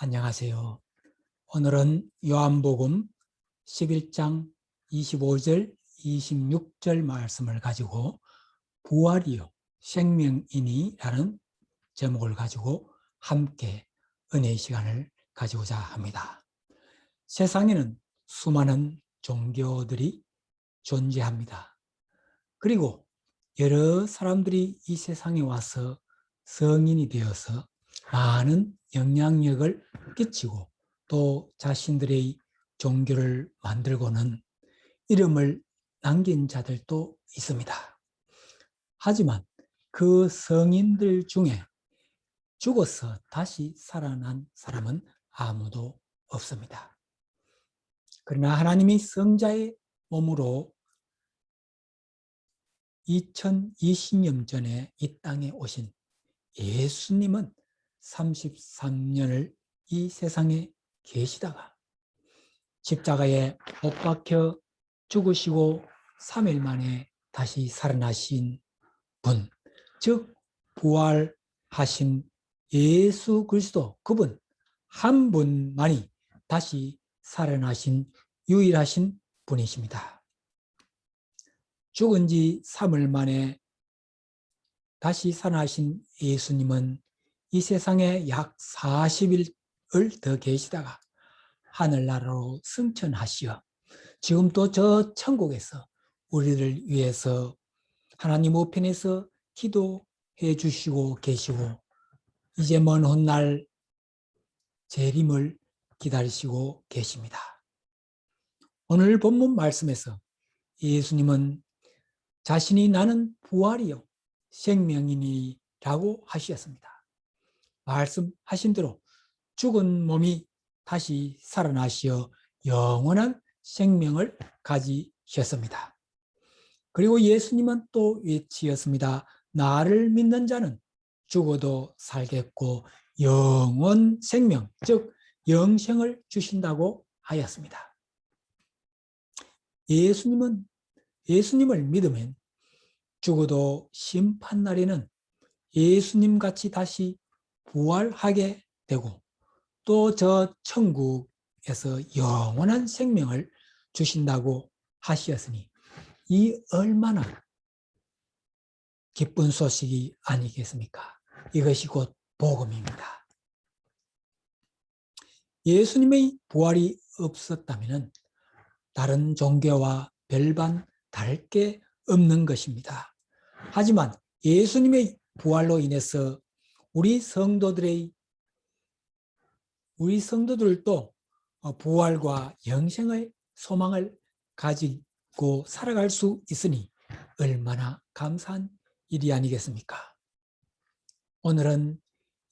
안녕하세요. 오늘은 요한복음 11장 25절, 26절 말씀을 가지고 부활이요 생명이니라는 제목을 가지고 함께 은혜의 시간을 가지고자 합니다. 세상에는 수많은 종교들이 존재합니다. 그리고 여러 사람들이 이 세상에 와서 성인이 되어서 많은 영향력을 끼치고 또 자신들의 종교를 만들고는 이름을 남긴 자들도 있습니다. 하지만 그 성인들 중에 죽어서 다시 살아난 사람은 아무도 없습니다. 그러나 하나님이 성자의 몸으로 2020년 전에 이 땅에 오신 예수님은 33년을 이 세상에 계시다가 십자가에 못 박혀 죽으시고 3일 만에 다시 살아나신 분, 즉 부활하신 예수 그리스도, 그분 한 분만이 다시 살아나신 유일하신 분이십니다. 죽은 지 3일 만에 다시 살아나신 예수님은 이 세상에 약 40일을 더 계시다가 하늘나라로 승천하시어 지금 또 저 천국에서 우리를 위해서 하나님 우편에서 기도해 주시고 계시고 이제 먼 훗날 재림을 기다리시고 계십니다. 오늘 본문 말씀에서 예수님은 자신이 나는 부활이요 생명이니라고 하셨습니다. 말씀하신 대로 죽은 몸이 다시 살아나시어 영원한 생명을 가지셨습니다. 그리고 예수님은 또 외치었습니다. 나를 믿는 자는 죽어도 살겠고 영원 생명, 즉 영생을 주신다고 하였습니다. 예수님을 믿으면 죽어도 심판날에는 예수님같이 다시 부활하게 되고 또 저 천국에서 영원한 생명을 주신다고 하셨으니 이 얼마나 기쁜 소식이 아니겠습니까? 이것이 곧 복음입니다. 예수님의 부활이 없었다면 다른 종교와 별반 다를 게 없는 것입니다. 하지만 예수님의 부활로 인해서 우리 성도들도 부활과 영생의 소망을 가지고 살아갈 수 있으니 얼마나 감사한 일이 아니겠습니까? 오늘은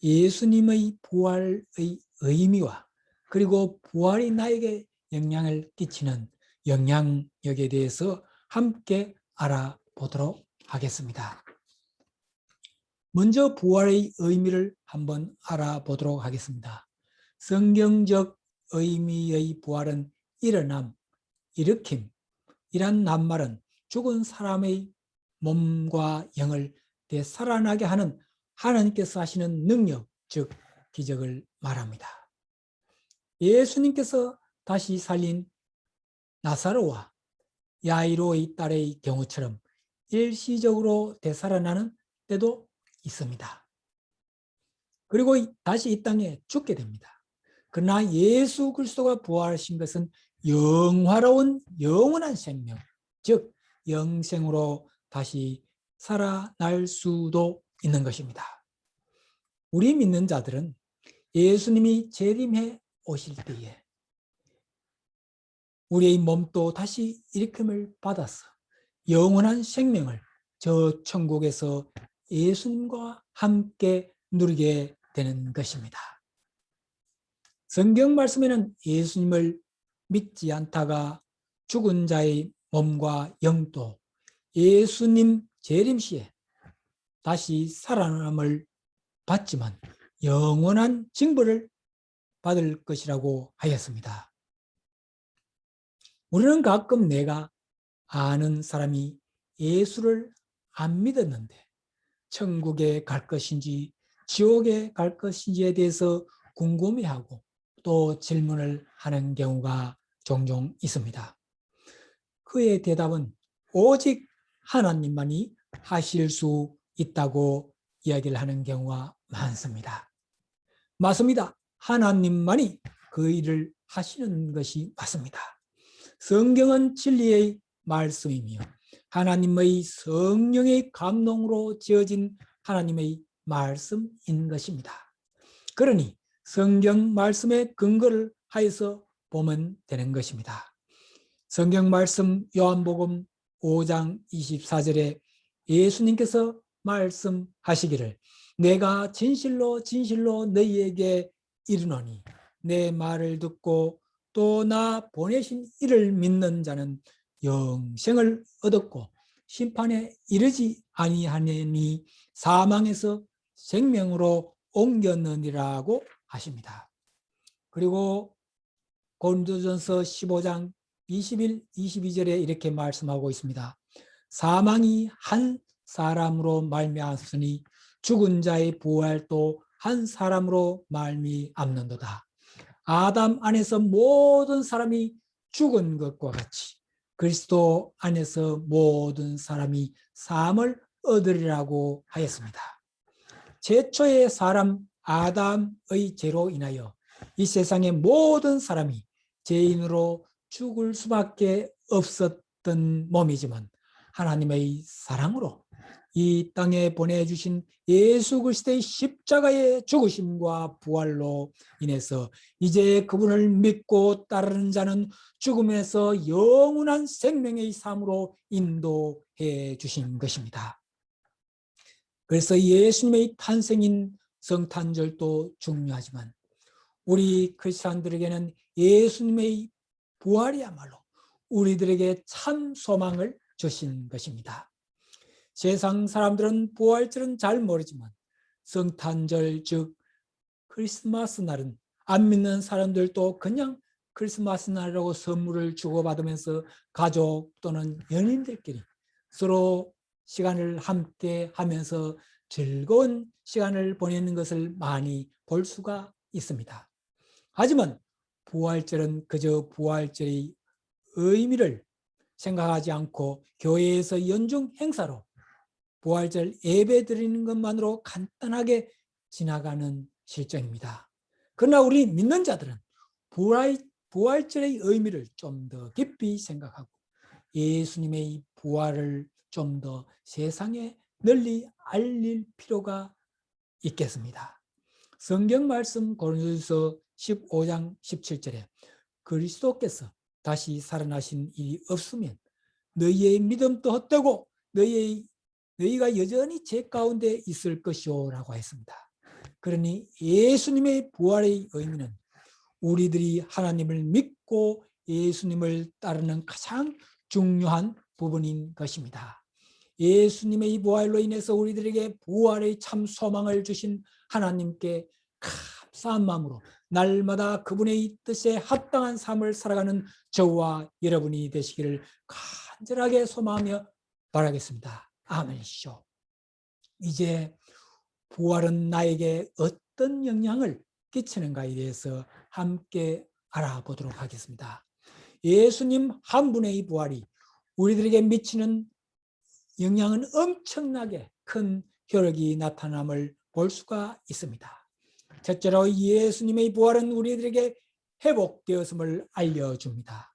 예수님의 부활의 의미와 그리고 부활이 나에게 영향을 끼치는 영향력에 대해서 함께 알아보도록 하겠습니다. 먼저 부활의 의미를 한번 알아보도록 하겠습니다. 성경적 의미의 부활은 일어남, 일으킴이란 낱말은 죽은 사람의 몸과 영을 되살아나게 하는 하나님께서 하시는 능력, 즉 기적을 말합니다. 예수님께서 다시 살린 나사로와 야이로의 딸의 경우처럼 일시적으로 되살아나는 때도 있습니다. 그리고 다시 이 땅에 죽게 됩니다. 그러나 예수 그리스도가 부활하신 것은 영화로운 영원한 생명, 즉 영생으로 다시 살아날 수도 있는 것입니다. 우리 믿는 자들은 예수님이 재림해 오실 때에 우리의 몸도 다시 일으킴을 받아서 영원한 생명을 저 천국에서 예수님과 함께 누리게 되는 것입니다. 성경 말씀에는 예수님을 믿지 않다가 죽은 자의 몸과 영도 예수님 재림 시에 다시 살아남을 받지만 영원한 징벌을 받을 것이라고 하였습니다. 우리는 가끔 내가 아는 사람이 예수를 안 믿었는데 천국에 갈 것인지 지옥에 갈 것인지에 대해서 궁금해하고 또 질문을 하는 경우가 종종 있습니다. 그의 대답은 오직 하나님만이 하실 수 있다고 이야기를 하는 경우가 많습니다. 맞습니다. 하나님만이 그 일을 하시는 것이 맞습니다. 성경은 진리의 말씀이며 하나님의 성령의 감동으로 지어진 하나님의 말씀인 것입니다. 그러니 성경 말씀에 근거를 하여서 보면 되는 것입니다. 성경 말씀 요한복음 5장 24절에 예수님께서 말씀하시기를 내가 진실로 진실로 너희에게 이르노니 내 말을 듣고 또 나 보내신 이를 믿는 자는 영생을 얻었고 심판에 이르지 아니하니 사망에서 생명으로 옮겼느니라고 하십니다. 그리고 고린도전서 15장 21, 22절에 이렇게 말씀하고 있습니다. 사망이 한 사람으로 말미암았으니 죽은 자의 부활도 한 사람으로 말미암는도다. 아담 안에서 모든 사람이 죽은 것과 같이 그리스도 안에서 모든 사람이 사함을 얻으리라고 하였습니다. 최초의 사람 아담의 죄로 인하여 이 세상의 모든 사람이 죄인으로 죽을 수밖에 없었던 몸이지만 하나님의 사랑으로 이 땅에 보내주신 예수 그리스도의 십자가의 죽으심과 부활로 인해서 이제 그분을 믿고 따르는 자는 죽음에서 영원한 생명의 삶으로 인도해 주신 것입니다. 그래서 예수님의 탄생인 성탄절도 중요하지만 우리 크리스찬들에게는 예수님의 부활이야말로 우리들에게 참 소망을 주신 것입니다. 세상 사람들은 부활절은 잘 모르지만 성탄절 즉 크리스마스 날은 안 믿는 사람들도 그냥 크리스마스 날이라고 선물을 주고받으면서 가족 또는 연인들끼리 서로 시간을 함께 하면서 즐거운 시간을 보내는 것을 많이 볼 수가 있습니다. 하지만 부활절은 그저 부활절의 의미를 생각하지 않고 교회에서 연중 행사로 부활절 예배 드리는 것만으로 간단하게 지나가는 실정입니다. 그러나 우리 믿는 자들은 부활절의 의미를 좀 더 깊이 생각하고 예수님의 부활을 좀 더 세상에 널리 알릴 필요가 있겠습니다. 성경 말씀 고린도전서 15장 17절에 그리스도께서 다시 살아나신 일이 없으면 너희의 믿음도 헛되고 너희가 여전히 죄 가운데 있을 것이오라고 했습니다. 그러니 예수님의 부활의 의미는 우리들이 하나님을 믿고 예수님을 따르는 가장 중요한 부분인 것입니다. 예수님의 부활로 인해서 우리들에게 부활의 참 소망을 주신 하나님께 감사한 마음으로 날마다 그분의 뜻에 합당한 삶을 살아가는 저와 여러분이 되시기를 간절하게 소망하며 바라겠습니다. 아멘이시죠. 이제 부활은 나에게 어떤 영향을 끼치는가에 대해서 함께 알아보도록 하겠습니다. 예수님 한 분의 부활이 우리들에게 미치는 영향은 엄청나게 큰 효력이 나타남을 볼 수가 있습니다. 첫째로 예수님의 부활은 우리들에게 회복되었음을 알려줍니다.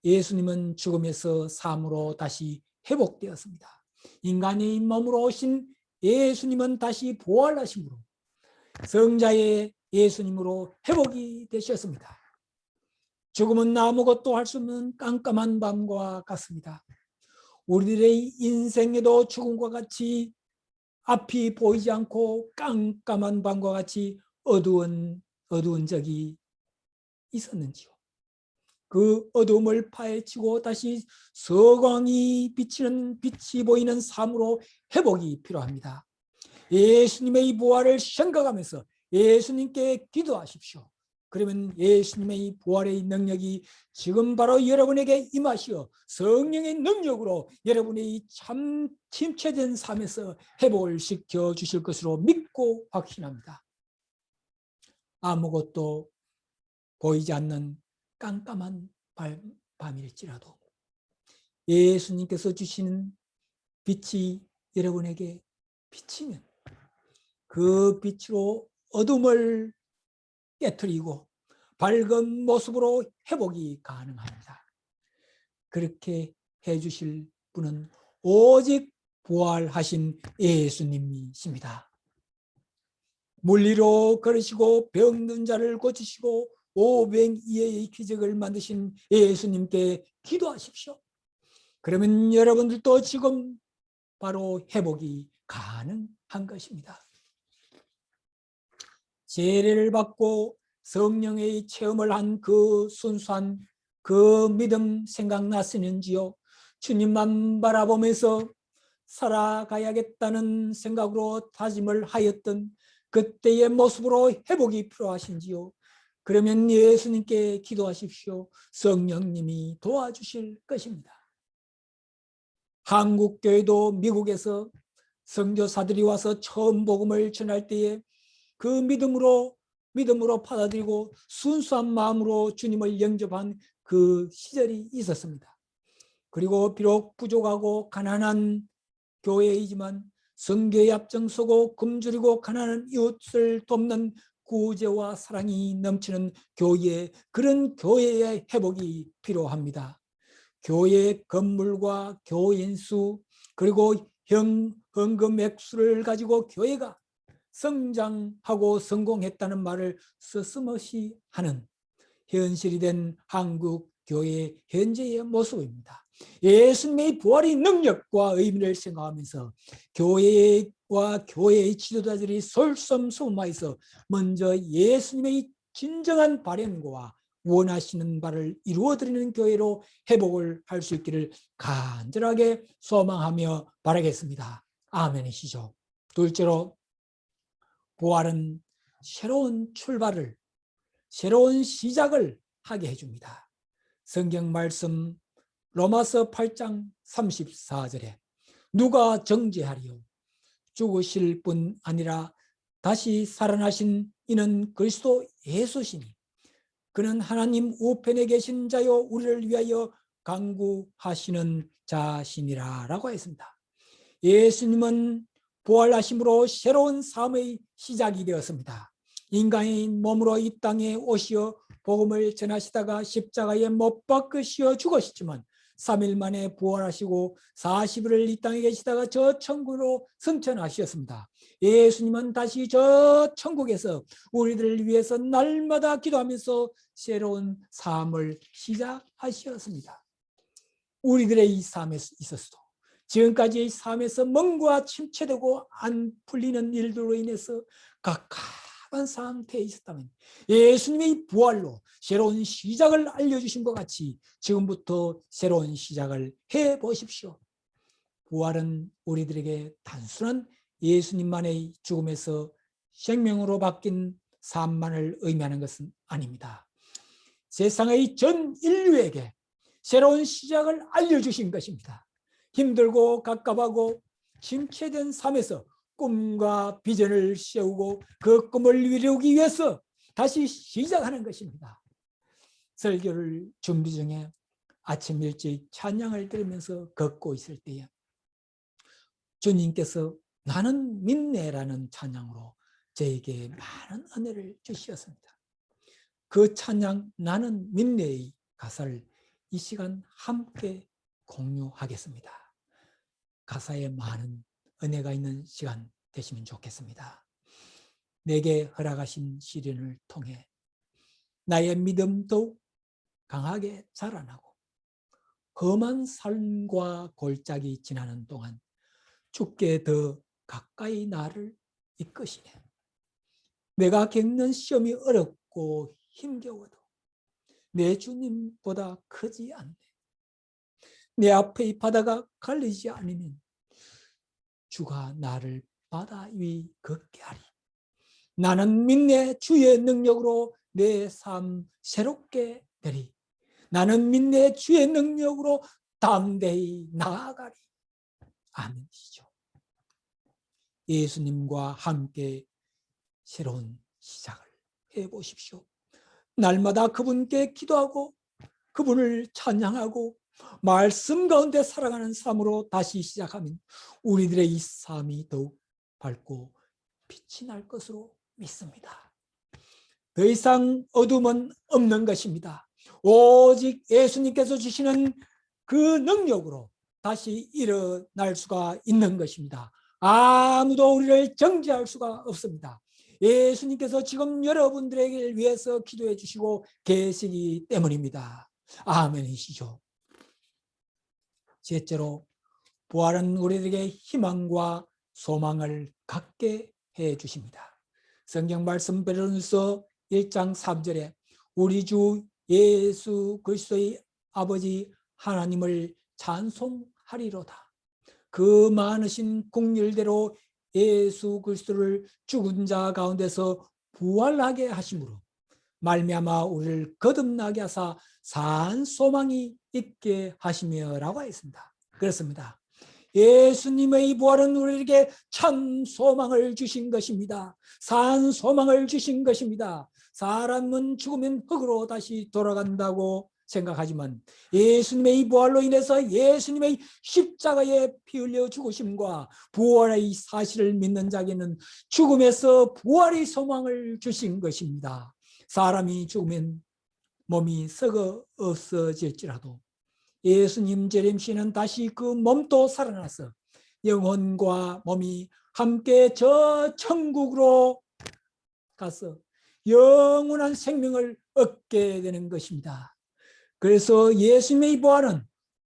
예수님은 죽음에서 삶으로 다시 회복되었습니다. 인간의 몸으로 오신 예수님은 다시 부활하심으로 성자의 예수님으로 회복이 되셨습니다. 죽음은 아무것도 할 수 없는 깜깜한 밤과 같습니다. 우리들의 인생에도 죽음과 같이 앞이 보이지 않고 깜깜한 밤과 같이 어두운 적이 있었는지요. 그 어둠을 파헤치고 다시 서광이 비치는 빛이 보이는 삶으로 회복이 필요합니다. 예수님의 부활을 생각하면서 예수님께 기도하십시오. 그러면 예수님의 부활의 능력이 지금 바로 여러분에게 임하시어 성령의 능력으로 여러분의 참 침체된 삶에서 회복을 시켜 주실 것으로 믿고 확신합니다. 아무것도 보이지 않는 깜깜한 밤일지라도 예수님께서 주시는 빛이 여러분에게 비치면 그 빛으로 어둠을 깨트리고 밝은 모습으로 회복이 가능합니다. 그렇게 해주실 분은 오직 부활하신 예수님이십니다. 물리로 걸으시고 병든 자를 고치시고 오병이어의 기적을 만드신 예수님께 기도하십시오. 그러면 여러분들도 지금 바로 회복이 가능한 것입니다. 세례를 받고 성령의 체험을 한 그 순수한 그 믿음 생각나시는지요? 주님만 바라보면서 살아가야겠다는 생각으로 다짐을 하였던 그때의 모습으로 회복이 필요하신지요? 그러면 예수님께 기도하십시오. 성령님이 도와주실 것입니다. 한국교회도 미국에서 선교사들이 와서 처음 복음을 전할 때에 그 믿음으로 받아들이고 순수한 마음으로 주님을 영접한 그 시절이 있었습니다. 그리고 비록 부족하고 가난한 교회이지만 선교에 앞장서고 굶주리고 가난한 이웃을 돕는 구제와 사랑이 넘치는 교회, 그런 교회의 회복이 필요합니다. 교회 건물과 교인 수 그리고 헌금 액수를 가지고 교회가 성장하고 성공했다는 말을 서슴없이 하는 현실이 된 한국 교회의 현재의 모습입니다. 예수님의 부활의 능력과 의미를 생각하면서 교회와 교회의 지도자들이 솔선수범하여서 먼저 예수님의 진정한 발현과 원하시는 바를 이루어드리는 교회로 회복을 할 수 있기를 간절하게 소망하며 바라겠습니다. 아멘이시죠. 둘째로, 부활은 새로운 출발을, 새로운 시작을 하게 해줍니다. 성경 말씀 로마서 8장 34절에 누가 정죄하리요? 죽으실 뿐 아니라 다시 살아나신 이는 그리스도 예수시니 그는 하나님 우편에 계신 자요 우리를 위하여 간구하시는 자시니라 라고 했습니다. 예수님은 부활하심으로 새로운 삶의 시작이 되었습니다. 인간인 몸으로 이 땅에 오시어 복음을 전하시다가 십자가에 못 박으시어 죽으셨지만 3일 만에 부활하시고 40일을 이 땅에 계시다가 저 천국으로 승천하셨습니다. 예수님은 다시 저 천국에서 우리들을 위해서 날마다 기도하면서 새로운 삶을 시작하셨습니다. 우리들의 이 삶에 있어서도 지금까지의 삶에서 뭔가 침체되고 안 풀리는 일들로 인해서 갑갑한 상태에 있었다면 예수님의 부활로 새로운 시작을 알려주신 것 같이 지금부터 새로운 시작을 해보십시오. 부활은 우리들에게 단순한 예수님만의 죽음에서 생명으로 바뀐 삶만을 의미하는 것은 아닙니다. 세상의 전 인류에게 새로운 시작을 알려주신 것입니다. 힘들고 갑갑하고 침체된 삶에서 꿈과 비전을 세우고 그 꿈을 이루기 위해서 다시 시작하는 것입니다. 설교를 준비 중에 아침 일찍 찬양을 들으면서 걷고 있을 때에 주님께서 나는 믿네라는 찬양으로 저에게 많은 은혜를 주셨습니다. 그 찬양 나는 믿네의 가사를 이 시간 함께 공유하겠습니다. 가사에 많은 은혜가 있는 시간 되시면 좋겠습니다. 내게 허락하신 시련을 통해 나의 믿음 더욱 강하게 자라나고 험한 삶과 골짜기 지나는 동안 주께 더 가까이 나를 이끄시네. 내가 겪는 시험이 어렵고 힘겨워도 내 주님보다 크지 않네. 내 앞의 바다가 갈리지 않으면 주가 나를 바다 위 걷게 하리. 나는 믿네 주의 능력으로 내 삶 새롭게 되리. 나는 믿네 주의 능력으로 담대히 나아가리. 아멘이죠. 예수님과 함께 새로운 시작을 보십시오. 날마다 그분께 기도하고 그분을 찬양하고 말씀 가운데 살아가는 삶으로 다시 시작하면 우리들의 이 삶이 더욱 밝고 빛이 날 것으로 믿습니다. 더 이상 어둠은 없는 것입니다. 오직 예수님께서 주시는 그 능력으로 다시 일어날 수가 있는 것입니다. 아무도 우리를 정죄할 수가 없습니다. 예수님께서 지금 여러분들에게 위해서 기도해 주시고 계시기 때문입니다. 아멘이시죠. 셋째로, 부활은 우리에게 희망과 소망을 갖게 해 주십니다. 성경 말씀 베드로전서 1장 3절에 우리 주 예수 그리스도의 아버지 하나님을 찬송하리로다. 그 많으신 긍휼대로 예수 그리스도를 죽은 자 가운데서 부활하게 하심으로 말미암아 우리를 거듭나게 하사 산 소망이 있게 하시며라고 했습니다. 그렇습니다. 예수님의 부활은 우리에게 참 소망을 주신 것입니다. 산 소망을 주신 것입니다. 사람은 죽으면 흙으로 다시 돌아간다고 생각하지만 예수님의 부활로 인해서 예수님의 십자가에 피 흘려 죽으심과 부활의 사실을 믿는 자에게는 죽음에서 부활의 소망을 주신 것입니다. 사람이 죽으면 몸이 썩어 없어질지라도 예수님 재림시는 다시 그 몸도 살아나서 영혼과 몸이 함께 저 천국으로 가서 영원한 생명을 얻게 되는 것입니다. 그래서 예수님의 부활은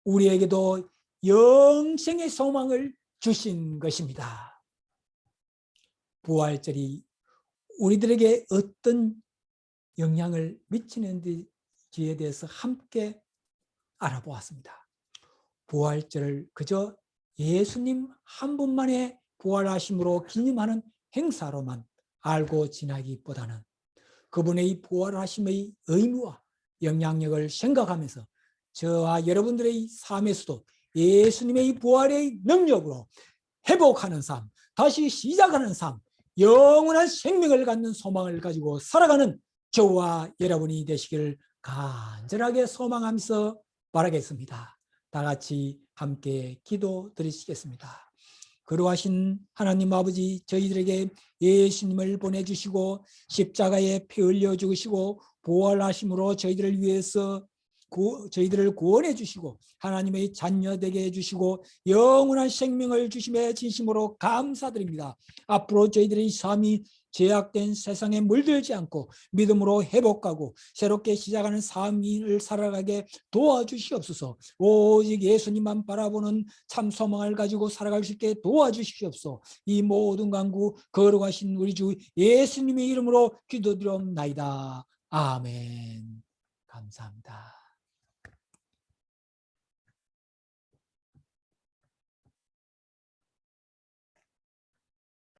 우리에게도 영생의 소망을 주신 것입니다. 부활절이 우리들에게 어떤 영향을 미치는지에 대해서 함께 알아보았습니다. 부활절을 그저 예수님 한 분만의 부활하심으로 기념하는 행사로만 알고 지나기보다는 그분의 부활하심의 의무와 영향력을 생각하면서 저와 여러분들의 삶에서도 예수님의 부활의 능력으로 회복하는 삶, 다시 시작하는 삶, 영원한 생명을 갖는 소망을 가지고 살아가는 저와 여러분이 되시기를 간절하게 소망하면서 바라겠습니다. 다 같이 함께 기도 드리시겠습니다. 거룩하신 하나님 아버지, 저희들에게 예수님을 보내주시고 십자가에 피 흘려 죽으시고 부활하심으로 저희들을 위해서 저희들을 구원해 주시고 하나님의 자녀 되게 해주시고 영원한 생명을 주심에 진심으로 감사드립니다. 앞으로 저희들의 삶이 죄악된 세상에 물들지 않고 믿음으로 회복하고 새롭게 시작하는 삶을 살아가게 도와주시옵소서. 오직 예수님만 바라보는 참 소망을 가지고 살아갈 수 있게 도와주시옵소서. 이 모든 간구 거룩하신 우리 주 예수님의 이름으로 기도드리옵나이다. 아멘. 감사합니다.